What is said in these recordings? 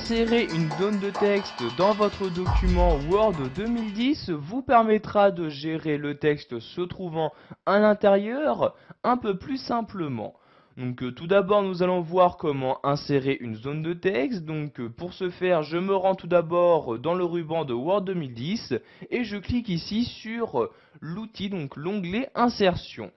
Insérer une zone de texte dans votre document Word 2010 vous permettra de gérer le texte se trouvant à l'intérieur un peu plus simplement. Donc tout d'abord nous allons voir comment insérer une zone de texte. Donc pour ce faire je me rends tout d'abord dans le ruban de Word 2010 et je clique ici sur l'outil, donc l'onglet insertion.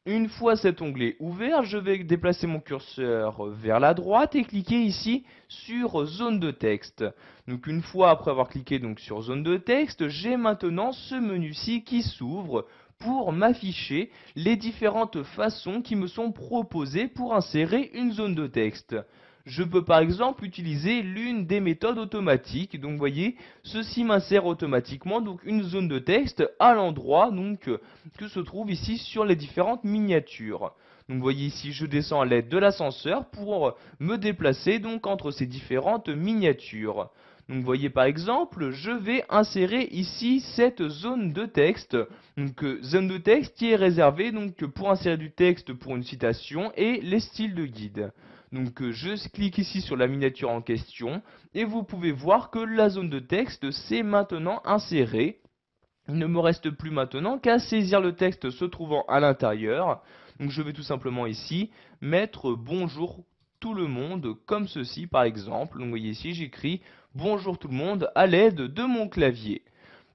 Une fois cet onglet ouvert, je vais déplacer mon curseur vers la droite et cliquer ici sur zone de texte. Donc une fois après avoir cliqué donc sur zone de texte, j'ai maintenant ce menu-ci qui s'ouvre pour m'afficher les différentes façons qui me sont proposées pour insérer une zone de texte. Je peux par exemple utiliser l'une des méthodes automatiques. Donc vous voyez, ceci m'insère automatiquement donc une zone de texte à l'endroit donc que se trouve ici sur les différentes miniatures. Donc vous voyez ici, je descends à l'aide de l'ascenseur pour me déplacer donc entre ces différentes miniatures. Donc vous voyez par exemple, je vais insérer ici cette zone de texte. Donc zone de texte qui est réservée donc pour insérer du texte pour une citation et les styles de guide. Donc je clique ici sur la miniature en question et vous pouvez voir que la zone de texte s'est maintenant insérée. Il ne me reste plus maintenant qu'à saisir le texte se trouvant à l'intérieur. Donc je vais tout simplement ici mettre bonjour tout le monde comme ceci par exemple. Donc vous voyez ici j'écris bonjour tout le monde à l'aide de mon clavier.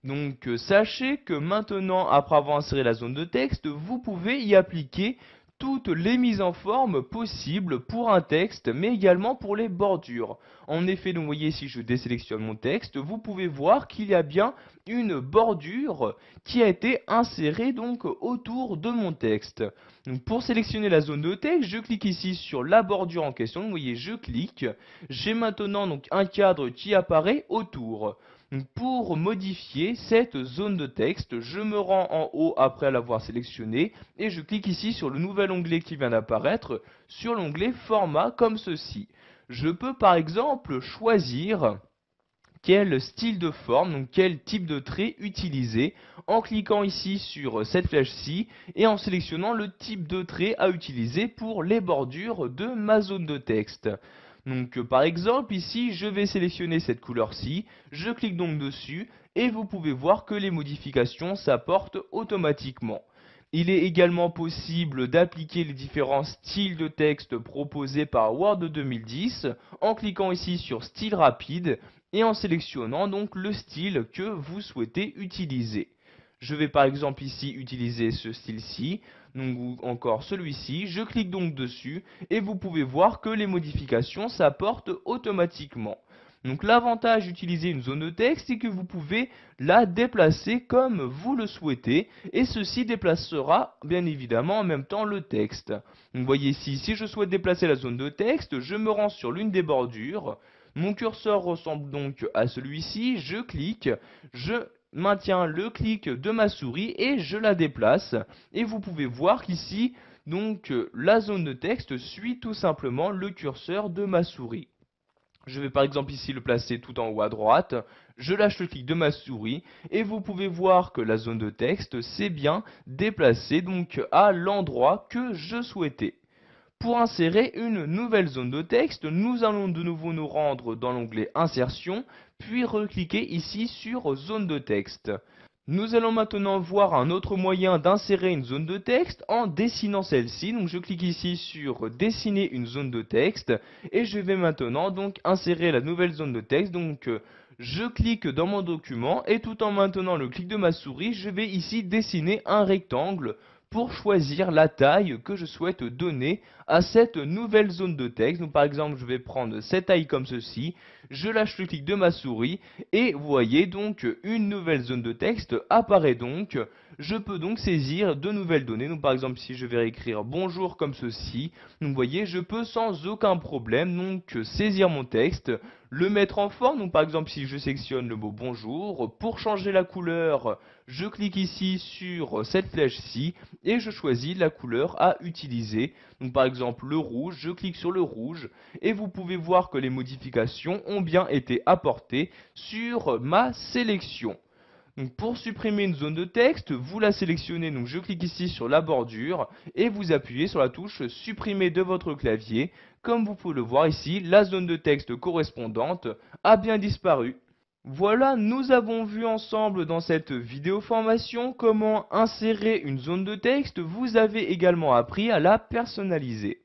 Donc sachez que maintenant, après avoir inséré la zone de texte, vous pouvez y appliquer toutes les mises en forme possibles pour un texte, mais également pour les bordures. En effet, donc, vous voyez, si je désélectionne mon texte, vous pouvez voir qu'il y a bien une bordure qui a été insérée donc autour de mon texte. Donc, pour sélectionner la zone de texte, je clique ici sur la bordure en question. Donc, vous voyez, je clique. J'ai maintenant donc un cadre qui apparaît autour. Donc, pour modifier cette zone de texte, je me rends en haut après l'avoir sélectionné et je clique ici sur le nouvel onglet qui vient d'apparaître sur l'onglet format comme ceci. Je peux par exemple choisir quel style de forme, donc quel type de trait utiliser en cliquant ici sur cette flèche-ci et en sélectionnant le type de trait à utiliser pour les bordures de ma zone de texte. Donc par exemple ici je vais sélectionner cette couleur-ci, je clique donc dessus et vous pouvez voir que les modifications s'apportent automatiquement. Il est également possible d'appliquer les différents styles de texte proposés par Word 2010 en cliquant ici sur style rapide et en sélectionnant donc le style que vous souhaitez utiliser. Je vais par exemple ici utiliser ce style-ci, donc ou encore celui-ci. Je clique donc dessus et vous pouvez voir que les modifications s'apportent automatiquement. Donc l'avantage d'utiliser une zone de texte, c'est que vous pouvez la déplacer comme vous le souhaitez et ceci déplacera bien évidemment en même temps le texte. Donc vous voyez ici, si je souhaite déplacer la zone de texte, je me rends sur l'une des bordures. Mon curseur ressemble donc à celui-ci, je clique, je maintiens le clic de ma souris et je la déplace. Et vous pouvez voir qu'ici, donc la zone de texte suit tout simplement le curseur de ma souris. Je vais par exemple ici le placer tout en haut à droite, je lâche le clic de ma souris et vous pouvez voir que la zone de texte s'est bien déplacée donc à l'endroit que je souhaitais. Pour insérer une nouvelle zone de texte, nous allons de nouveau nous rendre dans l'onglet Insertion, puis recliquer ici sur Zone de texte. Nous allons maintenant voir un autre moyen d'insérer une zone de texte en dessinant celle-ci. Donc je clique ici sur Dessiner une zone de texte et je vais maintenant donc insérer la nouvelle zone de texte. Donc je clique dans mon document et tout en maintenant le clic de ma souris, je vais ici dessiner un rectangle pour choisir la taille que je souhaite donner à cette nouvelle zone de texte. Donc par exemple, je vais prendre cette taille comme ceci, je lâche le clic de ma souris et vous voyez donc une nouvelle zone de texte apparaît donc. Je peux donc saisir de nouvelles données. Donc par exemple, si je vais écrire bonjour comme ceci, donc vous voyez, je peux sans aucun problème donc saisir mon texte, le mettre en forme. Donc par exemple, si je sélectionne le mot bonjour, pour changer la couleur, je clique ici sur cette flèche-ci et je choisis la couleur à utiliser. Donc par exemple le rouge, je clique sur le rouge et vous pouvez voir que les modifications ont bien été apportées sur ma sélection. Donc pour supprimer une zone de texte, vous la sélectionnez, donc je clique ici sur la bordure et vous appuyez sur la touche supprimer de votre clavier. Comme vous pouvez le voir ici, la zone de texte correspondante a bien disparu. Voilà, nous avons vu ensemble dans cette vidéo formation comment insérer une zone de texte. Vous avez également appris à la personnaliser.